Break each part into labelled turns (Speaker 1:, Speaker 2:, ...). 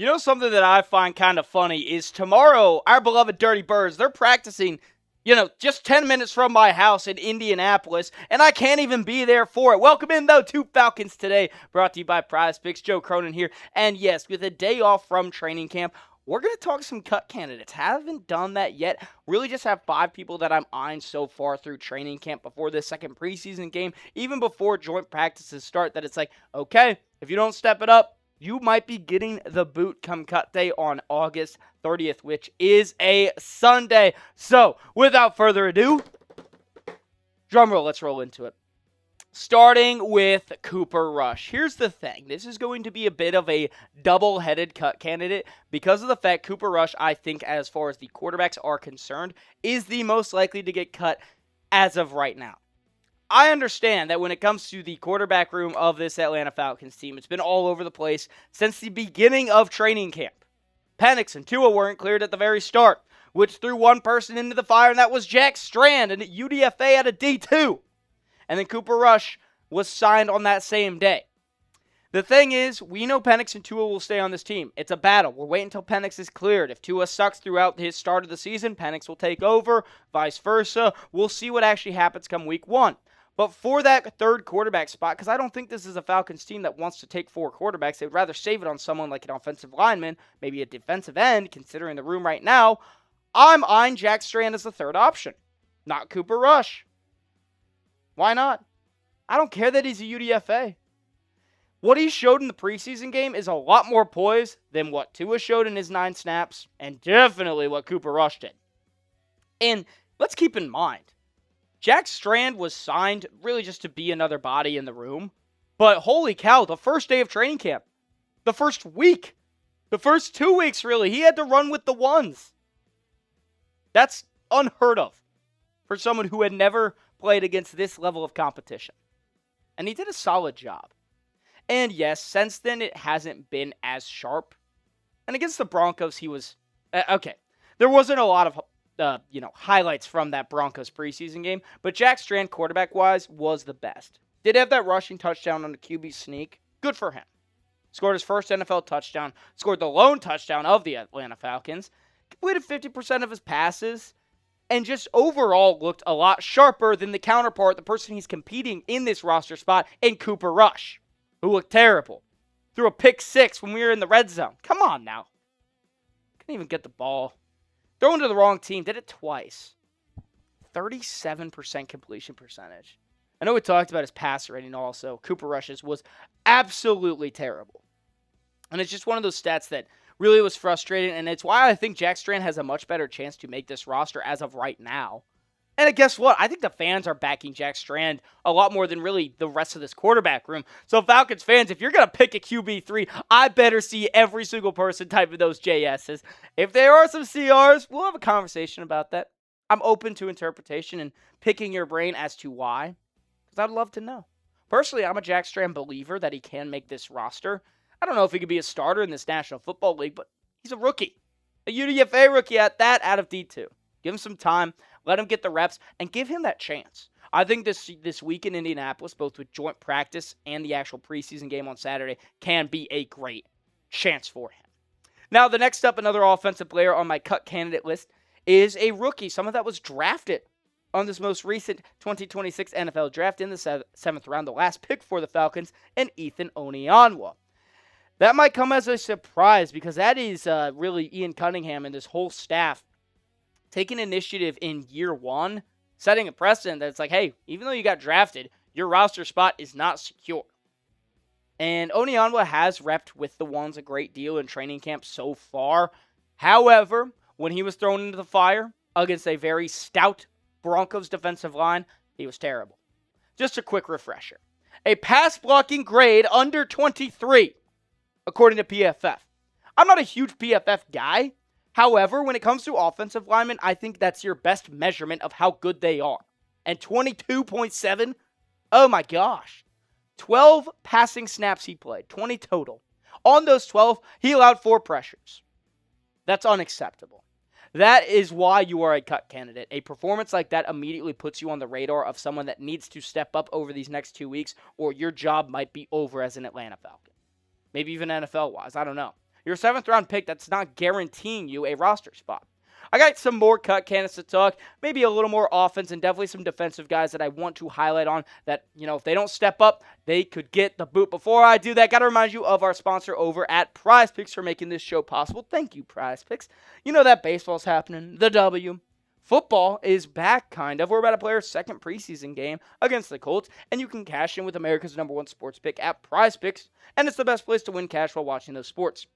Speaker 1: You know, something that I find kind of funny is tomorrow, our beloved Dirty Birds, they're practicing, just 10 minutes from my house in Indianapolis, and I can't even be there for it. Welcome in, though, to Falcons Today, brought to you by Prize Picks. Joe Cronin here. And yes, with a day off from training camp, we're going to talk some cut candidates. Haven't done that yet. Really just have 5 people that I'm eyeing so far through training camp before this second preseason game, even before joint practices start, that it's like, okay, if you don't step it up, you might be getting the boot come cut day on August 30th, which is a Sunday. So, without further ado, drumroll, let's roll into it. Starting with Cooper Rush. Here's the thing. This is going to be a bit of a double-headed cut candidate because of the fact Cooper Rush, I think, as far as the quarterbacks are concerned, is the most likely to get cut as of right now. I understand that when it comes to the quarterback room of this Atlanta Falcons team, it's been all over the place since the beginning of training camp. Penix and Tua weren't cleared at the very start, which threw one person into the fire, and that was Jack Strand, and UDFA at a D2. And then Cooper Rush was signed on that same day. The thing is, we know Penix and Tua will stay on this team. It's a battle. We're waiting until Penix is cleared. If Tua sucks throughout his start of the season, Penix will take over, vice versa. We'll see what actually happens come week 1. But for that third quarterback spot, because I don't think this is a Falcons team that wants to take 4 quarterbacks. They would rather save it on someone like an offensive lineman, maybe a defensive end, considering the room right now. I'm eyeing Jack Strand as the third option, not Cooper Rush. Why not? I don't care that he's a UDFA. What he showed in the preseason game is a lot more poise than what Tua showed in his 9 snaps, and definitely what Cooper Rush did. And let's keep in mind, Jack Strand was signed really just to be another body in the room. But holy cow, the first day of training camp, the first week, the first 2 weeks really, he had to run with the ones. That's unheard of for someone who had never played against this level of competition. And he did a solid job. And yes, since then it hasn't been as sharp. And against the Broncos, he was, okay, there wasn't a lot of highlights from that Broncos preseason game, but Jack Strand, quarterback-wise, was the best. Did have that rushing touchdown on the QB sneak. Good for him. Scored his first NFL touchdown. Scored the lone touchdown of the Atlanta Falcons. Completed 50% of his passes. And just overall looked a lot sharper than the counterpart, the person he's competing in this roster spot, in Cooper Rush, who looked terrible. Threw a pick 6 when we were in the red zone. Come on now. Couldn't even get the ball. Thrown to the wrong team. Did it twice. 37% completion percentage. I know we talked about his passer rating also. Cooper Rush's was absolutely terrible. And it's just one of those stats that really was frustrating. And it's why I think Jack Strand has a much better chance to make this roster as of right now. And guess what? I think the fans are backing Jack Strand a lot more than really the rest of this quarterback room. So Falcons fans, if you're going to pick a QB3, I better see every single person typing those JSs. If there are some CRs, we'll have a conversation about that. I'm open to interpretation and picking your brain as to why, because I'd love to know. Personally, I'm a Jack Strand believer that he can make this roster. I don't know if he could be a starter in this National Football League, but he's a rookie. A UDFA rookie at that, out of D2. Give him some time, let him get the reps, and give him that chance. I think this week in Indianapolis, both with joint practice and the actual preseason game on Saturday, can be a great chance for him. Now, the next up, another offensive player on my cut candidate list, is a rookie, someone that was drafted on this most recent 2026 NFL draft in the 7th round, the last pick for the Falcons, and Ethan Onianwa. That might come as a surprise because that is really Ian Cunningham and this whole staff taking initiative in year 1, setting a precedent that it's like, hey, even though you got drafted, your roster spot is not secure. And Onianwa has repped with the ones a great deal in training camp so far. However, when he was thrown into the fire against a very stout Broncos defensive line, he was terrible. Just a quick refresher. A pass blocking grade under 23, according to PFF. I'm not a huge PFF guy. However, when it comes to offensive linemen, I think that's your best measurement of how good they are. And 22.7, oh my gosh. 12 passing snaps he played, 20 total. On those 12, he allowed 4 pressures. That's unacceptable. That is why you are a cut candidate. A performance like that immediately puts you on the radar of someone that needs to step up over these next 2 weeks, or your job might be over as an Atlanta Falcon. Maybe even NFL-wise, I don't know. Your 7th round pick that's not guaranteeing you a roster spot. I got some more cut candidates to talk, maybe a little more offense, and definitely some defensive guys that I want to highlight on that, if they don't step up, they could get the boot. Before I do that, got to remind you of our sponsor over at Prize Picks for making this show possible. Thank you, Prize Picks. You know that baseball's happening, the W. Football is back, kind of. We're about to play our second preseason game against the Colts, and you can cash in with America's #1 sports pick at Prize Picks, and it's the best place to win cash while watching those sports.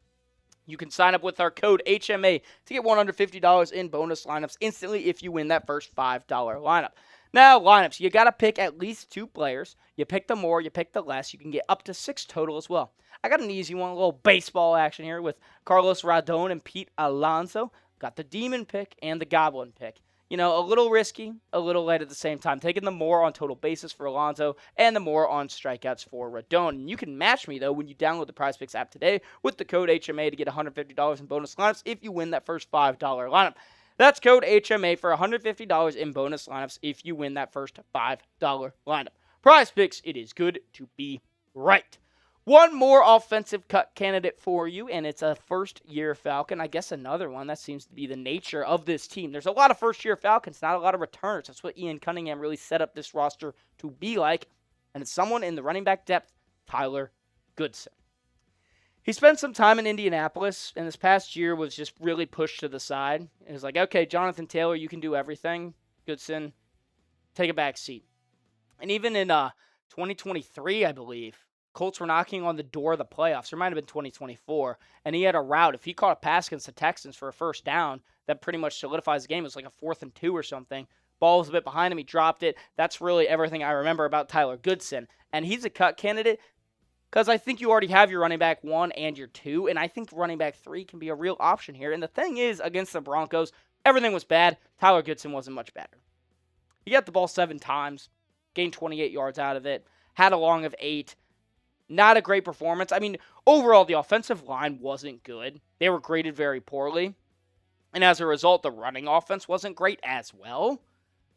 Speaker 1: You can sign up with our code HMA to get $150 in bonus lineups instantly if you win that first $5 lineup. Now, lineups, you got to pick at least 2 players. You pick the more, you pick the less. You can get up to 6 total as well. I got an easy one, a little baseball action here with Carlos Rodon and Pete Alonso. Got the Demon pick and the Goblin pick. A little risky, a little light at the same time. Taking the more on total bases for Alonso and the more on strikeouts for Rodon. And you can match me, though, when you download the PrizePicks app today with the code HMA to get $150 in bonus lineups if you win that first $5 lineup. That's code HMA for $150 in bonus lineups if you win that first $5 lineup. PrizePicks, it is good to be right. One more offensive cut candidate for you, and it's a first-year Falcon. I guess another one. That seems to be the nature of this team. There's a lot of first-year Falcons, not a lot of returners. That's what Ian Cunningham really set up this roster to be like, and it's someone in the running back depth, Tyler Goodson. He spent some time in Indianapolis, and this past year was just really pushed to the side. It was like, okay, Jonathan Taylor, you can do everything. Goodson, take a back seat. And even in 2023, I believe, Colts were knocking on the door of the playoffs. It might have been 2024. And he had a route. If he caught a pass against the Texans for a first down, that pretty much solidifies the game. It was like a 4th and 2 or something. Ball was a bit behind him. He dropped it. That's really everything I remember about Tyler Goodson. And he's a cut candidate because I think you already have your running back 1 and your 2. And I think running back 3 can be a real option here. And the thing is, against the Broncos, everything was bad. Tyler Goodson wasn't much better. He got the ball 7 times, gained 28 yards out of it, had a long of 8. Not a great performance. I mean, overall, the offensive line wasn't good. They were graded very poorly. And as a result, the running offense wasn't great as well.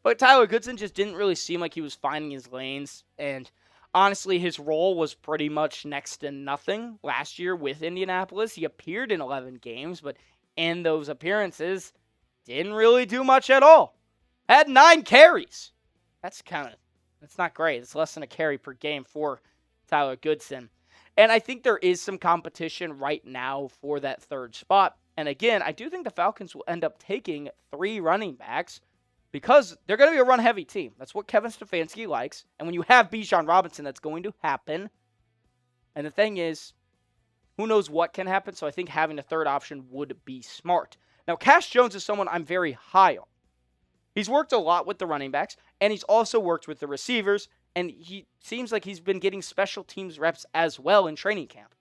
Speaker 1: But Tyler Goodson just didn't really seem like he was finding his lanes. And honestly, his role was pretty much next to nothing last year with Indianapolis. He appeared in 11 games, but in those appearances, didn't really do much at all. Had 9 carries. That's not great. It's less than a carry per game for Tyler Goodson. And I think there is some competition right now for that 3rd spot. And again, I do think the Falcons will end up taking 3 running backs because they're going to be a run-heavy team. That's what Kevin Stefanski likes. And when you have Bijan Robinson, that's going to happen. And the thing is, who knows what can happen, so I think having a 3rd option would be smart. Now, Cash Jones is someone I'm very high on. He's worked a lot with the running backs, and he's also worked with the receivers, and he seems like he's been getting special teams reps as well in training camp.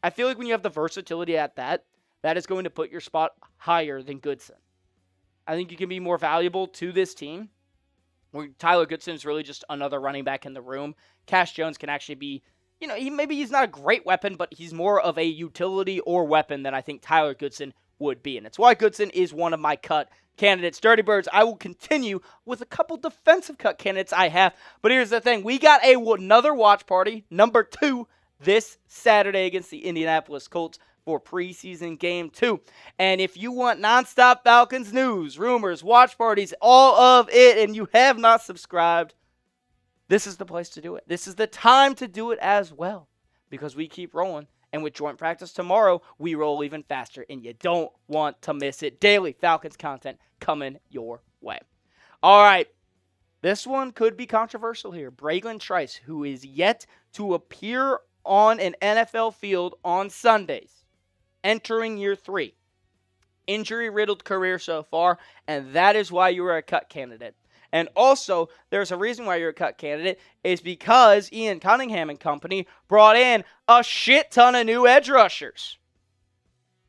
Speaker 1: I feel like when you have the versatility at that is going to put your spot higher than Goodson. I think you can be more valuable to this team. Where Tyler Goodson is really just another running back in the room. Cash Jones can actually be, he's not a great weapon, but he's more of a utility or weapon than I think Tyler Goodson would be. And it's why Goodson is one of my cut candidates. Dirty Birds, I will continue with a couple defensive cut candidates I have. But here's the thing. We got another watch party, number 2, this Saturday against the Indianapolis Colts for preseason game 2. And if you want nonstop Falcons news, rumors, watch parties, all of it, and you have not subscribed, this is the place to do it. This is the time to do it as well because we keep rolling. And with joint practice tomorrow, we roll even faster, and you don't want to miss it. Daily Falcons content coming your way. All right, this one could be controversial here. Bralen Trice, who is yet to appear on an NFL field on Sundays, entering year 3. Injury-riddled career so far, and that is why you are a cut candidate. And also, there's a reason why you're a cut candidate is because Ian Cunningham and company brought in a shit ton of new edge rushers.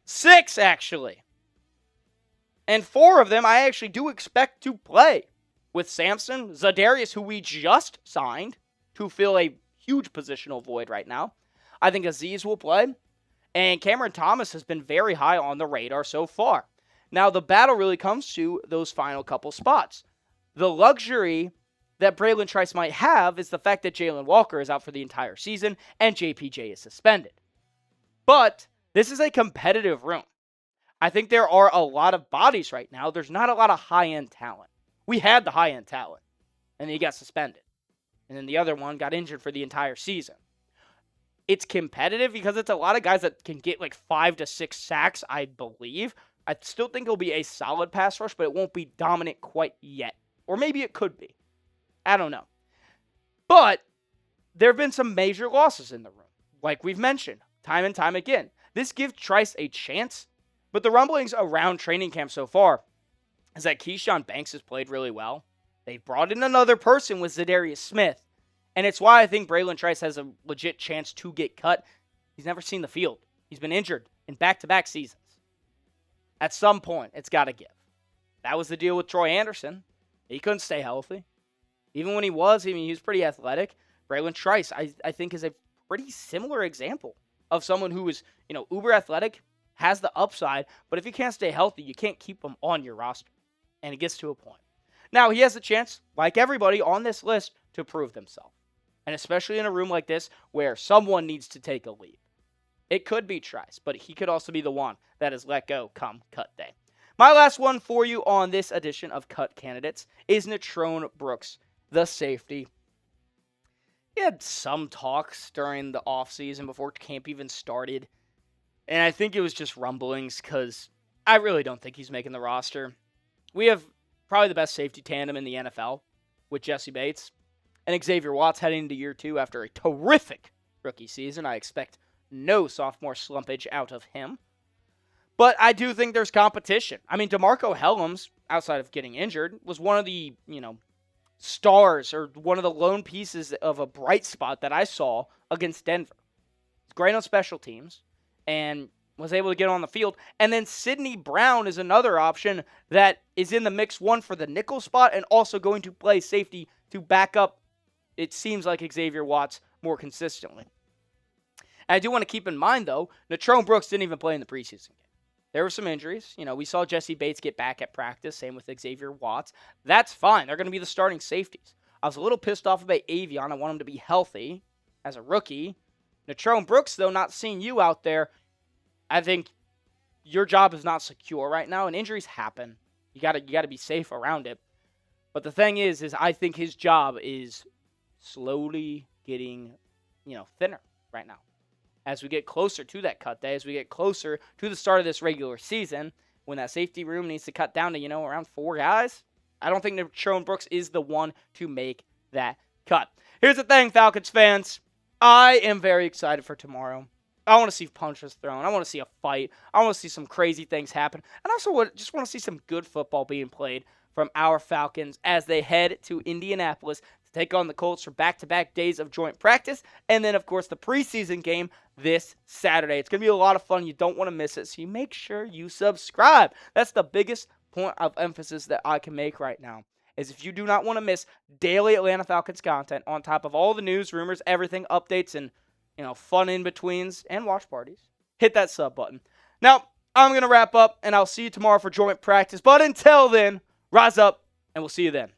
Speaker 1: 6, actually. And 4 of them I actually do expect to play. With Samson, Za'Darius, who we just signed to fill a huge positional void right now. I think Azeez will play. And Cameron Thomas has been very high on the radar so far. Now, the battle really comes to those final couple spots. The luxury that Bralen Trice might have is the fact that Jalen Walker is out for the entire season and JPJ is suspended. But This is a competitive room. I think there are a lot of bodies right now. There's not a lot of high-end talent. We had the high-end talent, and then he got suspended. And then the other one got injured for the entire season. It's competitive because it's a lot of guys that can get like 5 to 6 sacks, I believe. I still think it'll be a solid pass rush, but it won't be dominant quite yet. Or maybe it could be. I don't know. But there have been some major losses in the room, like we've mentioned time and time again. This gives Trice a chance, but the rumblings around training camp so far is that Keshawn Banks has played really well. They've brought in another person with Za'Darius Smith, and it's why I think Bralen Trice has a legit chance to get cut. He's never seen the field. He's been injured in back-to-back seasons. At some point, it's got to give. That was the deal with Troy Anderson. He couldn't stay healthy. Even when he was, he was pretty athletic. Bralen Trice, I think, is a pretty similar example of someone who is, uber athletic, has the upside, but if he can't stay healthy, you can't keep him on your roster. And it gets to a point. Now, he has a chance, like everybody on this list, to prove themselves. And especially in a room like this where someone needs to take a leap. It could be Trice, but he could also be the one that is let go come cut day. My last one for you on this edition of Cut Candidates is Natrone Brooks, the safety. He had some talks during the offseason before camp even started. And I think it was just rumblings because I really don't think he's making the roster. We have probably the best safety tandem in the NFL with Jesse Bates and Xavier Watts heading into year 2 after a terrific rookie season. I expect no sophomore slumpage out of him. But I do think there's competition. DeMarco Hellams, outside of getting injured, was one of the, stars or one of the lone pieces of a bright spot that I saw against Denver. He's great on special teams and was able to get on the field. And then Sidney Brown is another option that is in the mix, one for the nickel spot and also going to play safety to back up, it seems like, Xavier Watts more consistently. And I do want to keep in mind, though, Natrone Brooks didn't even play in the preseason game. There were some injuries. We saw Jesse Bates get back at practice, same with Xavier Watts. That's fine. They're going to be the starting safeties. I was a little pissed off about Avion. I want him to be healthy as a rookie. Natrone Brooks, though, not seeing you out there, I think your job is not secure right now, and injuries happen. You got to be safe around it. But the thing is I think his job is slowly getting, thinner right now. As we get closer to that cut day, as we get closer to the start of this regular season, when that safety room needs to cut down to, around 4 guys, I don't think Natrone Brooks is the one to make that cut. Here's the thing, Falcons fans. I am very excited for tomorrow. I want to see punches thrown. I want to see a fight. I want to see some crazy things happen. And I also just want to see some good football being played from our Falcons as they head to Indianapolis to take on the Colts for back-to-back days of joint practice. And then, of course, the preseason game this Saturday. It's going to be a lot of fun. You don't want to miss it, so you make sure you subscribe. That's the biggest point of emphasis that I can make right now, is if you do not want to miss daily Atlanta Falcons content on top of all the news, rumors, everything, updates, and fun in-betweens and watch parties, hit that sub button. Now, I'm going to wrap up, and I'll see you tomorrow for joint practice. But until then, rise up, and we'll see you then.